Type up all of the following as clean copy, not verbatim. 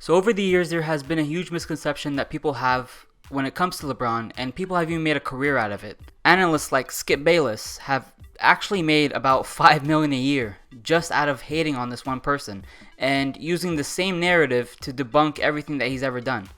So over the years, there has been a huge misconception that people have when it comes to LeBron, and people have even made a career out of it. Analysts like Skip Bayless have actually made about $5 million a year just out of hating on this one person and using the same narrative to debunk everything that he's ever done.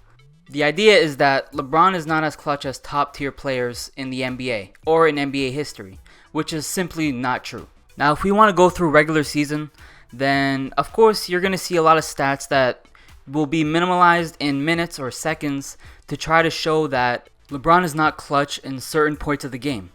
The idea is that LeBron is not as clutch as top tier players in the NBA or in NBA history, which is simply not true. Now, if we want to go through regular season, then of course you're going to see a lot of stats that will be minimalized in minutes or seconds to try to show that LeBron is not clutch in certain points of the game.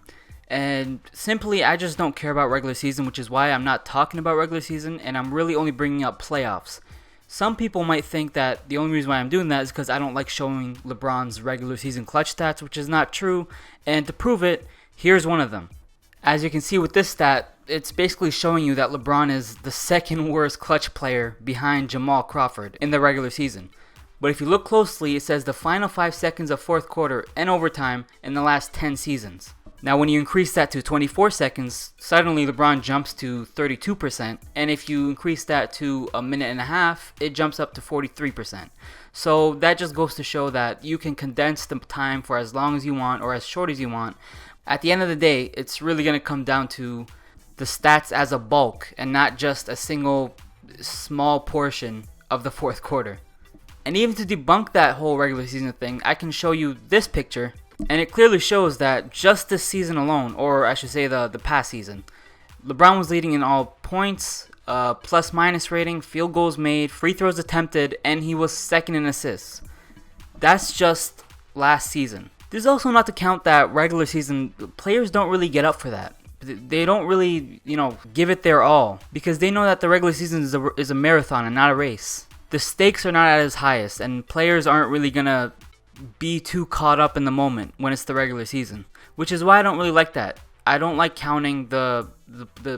And simply, I just don't care about regular season, which is why I'm not talking about regular season, and I'm really only bringing up playoffs. Some people might think that the only reason why I'm doing that is because I don't like showing LeBron's regular season clutch stats, which is not true, and to prove it, here's one of them. As you can see with this stat, it's basically showing you that LeBron is the second worst clutch player behind Jamal Crawford in the regular season. But if you look closely, it says the final 5 seconds of fourth quarter and overtime in the last 10 seasons. Now when you increase that to 24 seconds, suddenly LeBron jumps to 32%, and if you increase that to a minute and a half, it jumps up to 43%. So that just goes to show that you can condense the time for as long as you want or as short as you want. At the end of the day, it's really going to come down to the stats as a bulk and not just a single small portion of the fourth quarter. And even to debunk that whole regular season thing, I can show you this picture, and it clearly shows that just this season alone, or I should say the past season, LeBron was leading in all points, plus minus rating, field goals made, free throws attempted, and he was second in assists. That's just last season. This is also not to count that regular season players don't really get up for that. They don't really, give it their all because they know that the regular season is a marathon and not a race. The stakes are not at its highest, and players aren't really gonna be too caught up in the moment when it's the regular season, which is why I don't really like that. I don't like counting the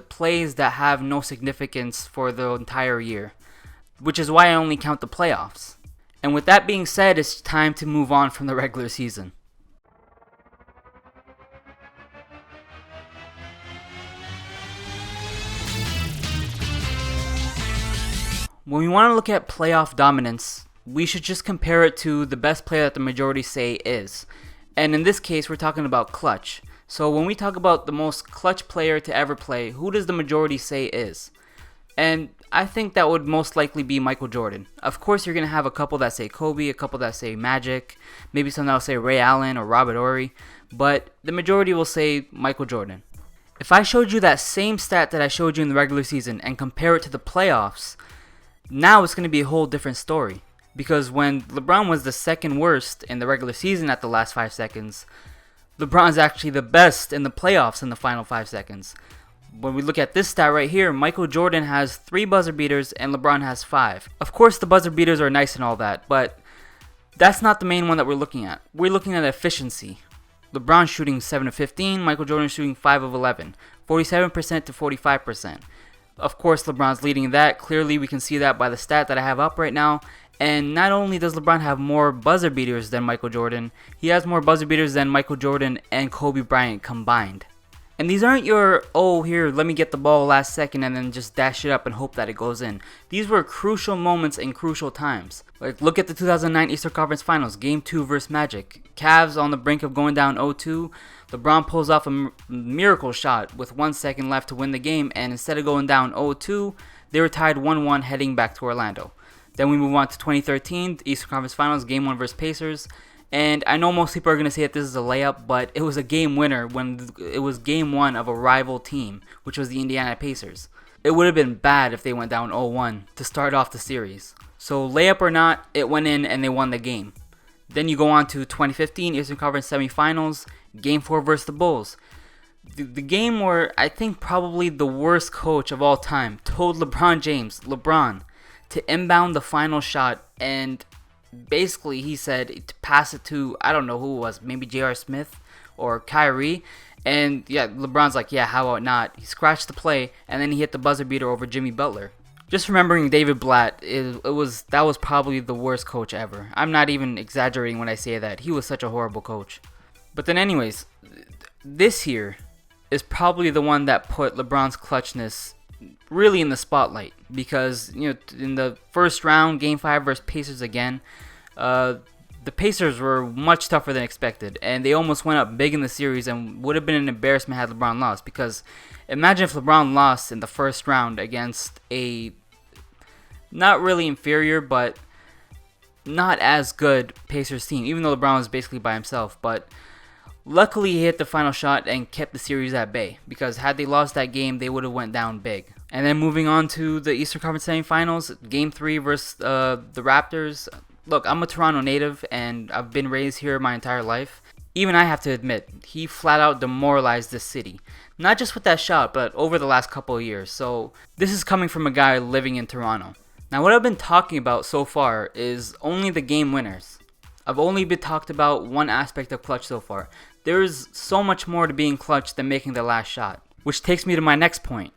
plays that have no significance for the entire year, which is why I only count the playoffs. And with that being said, it's time to move on from the regular season. When we want to look at playoff dominance, we should just compare it to the best player that the majority say is. And in this case, we're talking about clutch. So when we talk about the most clutch player to ever play, who does the majority say is? And I think that would most likely be Michael Jordan. Of course, you're going to have a couple that say Kobe, a couple that say Magic, maybe some that will say Ray Allen or Robert Horry, but the majority will say Michael Jordan. If I showed you that same stat that I showed you in the regular season and compare it to the playoffs, now it's going to be a whole different story. Because when LeBron was the second worst in the regular season at the last 5 seconds, LeBron's actually the best in the playoffs in the final 5 seconds. When we look at this stat right here, Michael Jordan has 3 buzzer beaters and LeBron has 5. Of course, the buzzer beaters are nice and all that, but that's not the main one that we're looking at. We're looking at efficiency. LeBron shooting 7 of 15, Michael Jordan shooting 5 of 11, 47% to 45%. Of course, LeBron's leading that. Clearly, we can see that by the stat that I have up right now. And not only does LeBron have more buzzer beaters than Michael Jordan, he has more buzzer beaters than Michael Jordan and Kobe Bryant combined. And these aren't your, oh, here, let me get the ball last second and then just dash it up and hope that it goes in. These were crucial moments and crucial times. Like, look at the 2009 Eastern Conference Finals, Game 2 versus Magic. Cavs on the brink of going down 0-2. LeBron pulls off a miracle shot with 1 second left to win the game, and instead of going down 0-2, they were tied 1-1 heading back to Orlando. Then we move on to 2013, the Eastern Conference Finals, Game 1 versus Pacers. And I know most people are going to say that this is a layup, but it was a game winner when it was Game 1 of a rival team, which was the Indiana Pacers. It would have been bad if they went down 0-1 to start off the series. So layup or not, it went in and they won the game. Then you go on to 2015 Eastern Conference Semifinals, Game 4 versus the Bulls. The game where I think probably the worst coach of all time told LeBron James, LeBron, to inbound the final shot, and basically he said to pass it to, I don't know who it was, maybe J.R. Smith or Kyrie, and yeah, LeBron's like, yeah, how about not? He scratched the play, and then he hit the buzzer beater over Jimmy Butler. Just remembering David Blatt, that was probably the worst coach ever. I'm not even exaggerating when I say that. He was such a horrible coach. But then anyways, this here is probably the one that put LeBron's clutchness really in the spotlight because, in the first round, Game 5 versus Pacers again, the Pacers were much tougher than expected, and they almost went up big in the series and would have been an embarrassment had LeBron lost, because imagine if LeBron lost in the first round against a not really inferior but not as good Pacers team, even though LeBron was basically by himself. But luckily he hit the final shot and kept the series at bay, because had they lost that game, they would have went down big. And then moving on to the Eastern Conference semifinals, Game 3 versus the Raptors. Look, I'm a Toronto native, and I've been raised here my entire life. Even I have to admit, he flat out demoralized this city. Not just with that shot, but over the last couple of years. So this is coming from a guy living in Toronto. Now, what I've been talking about so far is only the game winners. I've only been talked about one aspect of clutch so far. There's so much more to being clutch than making the last shot. Which takes me to my next point.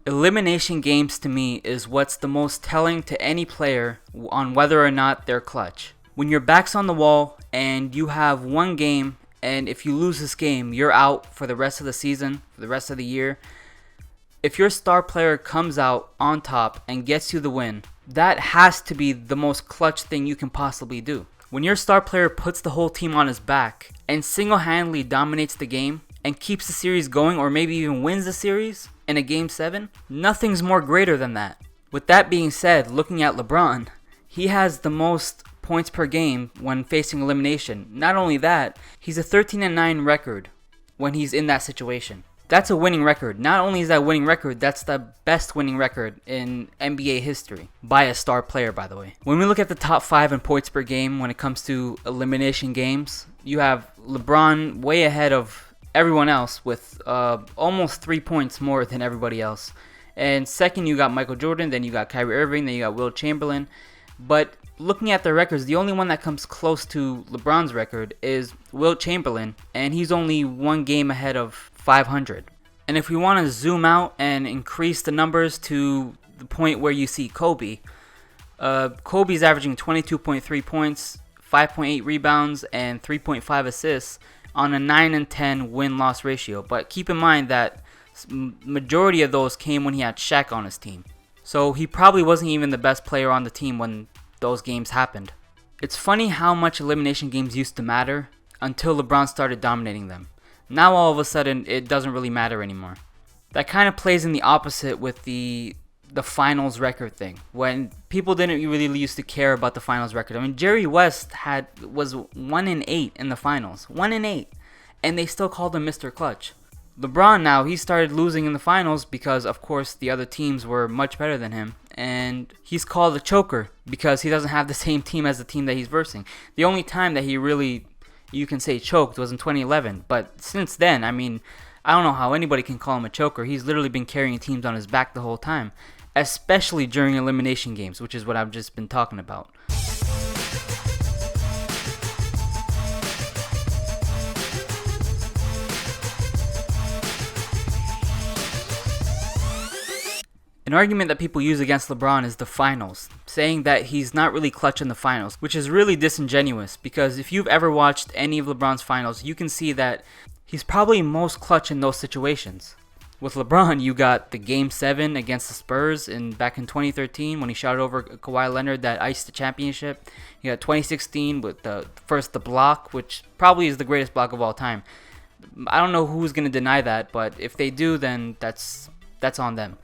Elimination games to me is what's the most telling to any player on whether or not they're clutch. When your back's on the wall and you have one game, and if you lose this game, you're out for the rest of the season, for the rest of the year. If your star player comes out on top and gets you the win, that has to be the most clutch thing you can possibly do. When your star player puts the whole team on his back and single-handedly dominates the game and keeps the series going, or maybe even wins the series in a Game 7, nothing's more greater than that. With that being said, looking at LeBron, he has the most points per game when facing elimination. Not only that, he's a 13-9 record when he's in that situation. That's a winning record. Not only is that a winning record, that's the best winning record in NBA history. By a star player, by the way. When we look at the top 5 in points per game when it comes to elimination games, you have LeBron way ahead of everyone else with almost 3 points more than everybody else. And second, you got Michael Jordan, then you got Kyrie Irving, then you got Wilt Chamberlain. But looking at the records, the only one that comes close to LeBron's record is Wilt Chamberlain, and he's only one game ahead of 500. And if we want to zoom out and increase the numbers to the point where you see Kobe, Kobe's averaging 22.3 points, 5.8 rebounds, and 3.5 assists on a 9-10 win-loss ratio. But keep in mind that majority of those came when he had Shaq on his team. So he probably wasn't even the best player on the team when those games happened. It's funny how much elimination games used to matter until LeBron started dominating them. Now all of a sudden it doesn't really matter anymore. That kind of plays in the opposite with the finals record thing, when people didn't really used to care about the finals record. I mean, Jerry West was 1-8 in the finals, 1-8, and they still called him Mr. Clutch. LeBron now, he started losing in the finals because, of course, the other teams were much better than him, and he's called a choker because he doesn't have the same team as the team that he's versing. The only time that he really, you can say, choked was in 2011, but since then, I mean, I don't know how anybody can call him a choker. He's literally been carrying teams on his back the whole time, especially during elimination games, which is what I've just been talking about. An argument that people use against LeBron is the finals, saying that he's not really clutch in the finals, which is really disingenuous, because if you've ever watched any of LeBron's finals, you can see that he's probably most clutch in those situations. With LeBron, you got the Game 7 against the Spurs back in 2013 when he shot over Kawhi Leonard that iced the championship. You got 2016 with the block, which probably is the greatest block of all time. I don't know who's going to deny that, but if they do, then that's on them.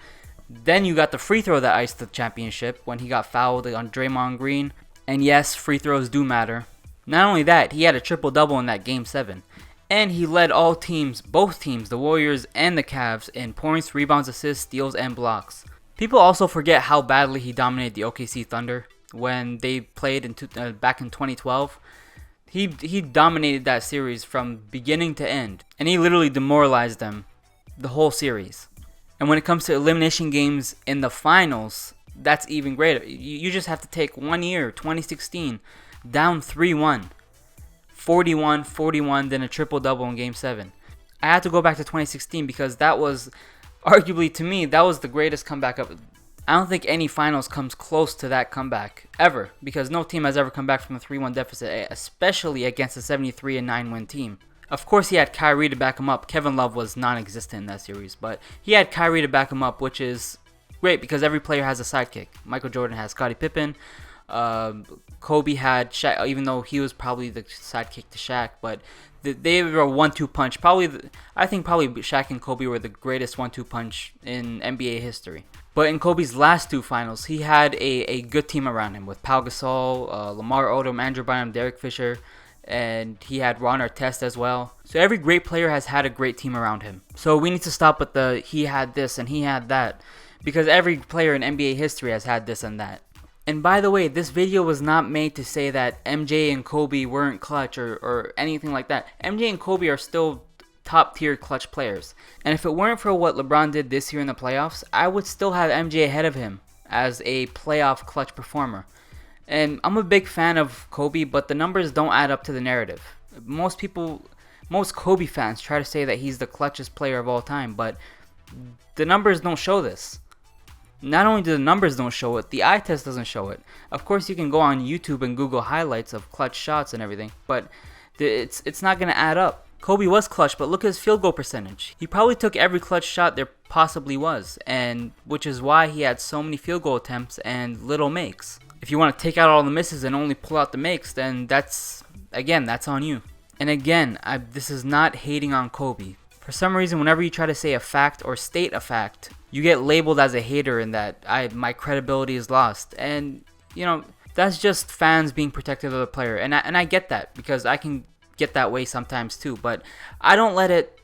Then you got the free throw that iced the championship when he got fouled on Draymond Green. And yes, free throws do matter. Not only that, he had a triple-double in that Game 7. And he led all teams, both teams, the Warriors and the Cavs, in points, rebounds, assists, steals, and blocks. People also forget how badly he dominated the OKC Thunder when they played back in 2012. He dominated that series from beginning to end. And he literally demoralized them the whole series. And when it comes to elimination games in the finals, that's even greater. You just have to take 1 year, 2016, down 3-1, 41-41, then a triple-double in Game 7. I had to go back to 2016 because that was, arguably to me, that was the greatest comeback I don't think any finals comes close to that comeback ever, because no team has ever come back from a 3-1 deficit, especially against a 73-9 win team. Of course, he had Kyrie to back him up. Kevin Love was non-existent in that series, but he had Kyrie to back him up, which is great because every player has a sidekick. Michael Jordan has Scottie Pippen. Kobe had Shaq, even though he was probably the sidekick to Shaq, but they were a 1-2 punch. I think Shaq and Kobe were the greatest 1-2 punch in NBA history. But in Kobe's last 2 finals, he had a good team around him with Pau Gasol, Lamar Odom, Andrew Bynum, Derek Fisher, and he had Ron Artest as well. So every great player has had a great team around him. So we need to stop with the he had this and he had that, because every player in NBA history has had this and that. And by the way, this video was not made to say that MJ and Kobe weren't clutch or anything like that. MJ and Kobe are still top tier clutch players. And if it weren't for what LeBron did this year in the playoffs, I would still have MJ ahead of him as a playoff clutch performer. And I'm a big fan of Kobe, but the numbers don't add up to the narrative. Most Kobe fans try to say that he's the clutchest player of all time, but the numbers don't show this. Not only do the numbers don't show it, the eye test doesn't show it. Of course, you can go on YouTube and Google highlights of clutch shots and everything, but it's not going to add up. Kobe was clutch, but look at his field goal percentage. He probably took every clutch shot there possibly was, and which is why he had so many field goal attempts and little makes. If you want to take out all the misses and only pull out the makes, then that's on you. And again, this is not hating on Kobe. For some reason, whenever you try to say a fact or state a fact, you get labeled as a hater and that my credibility is lost. And, that's just fans being protective of the player. And I get that, because I can get that way sometimes too. But I don't let it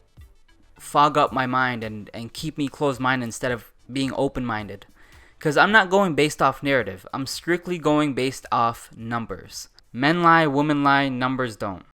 fog up my mind and keep me closed-minded instead of being open-minded. Because I'm not going based off narrative. I'm strictly going based off numbers. Men lie, women lie, numbers don't.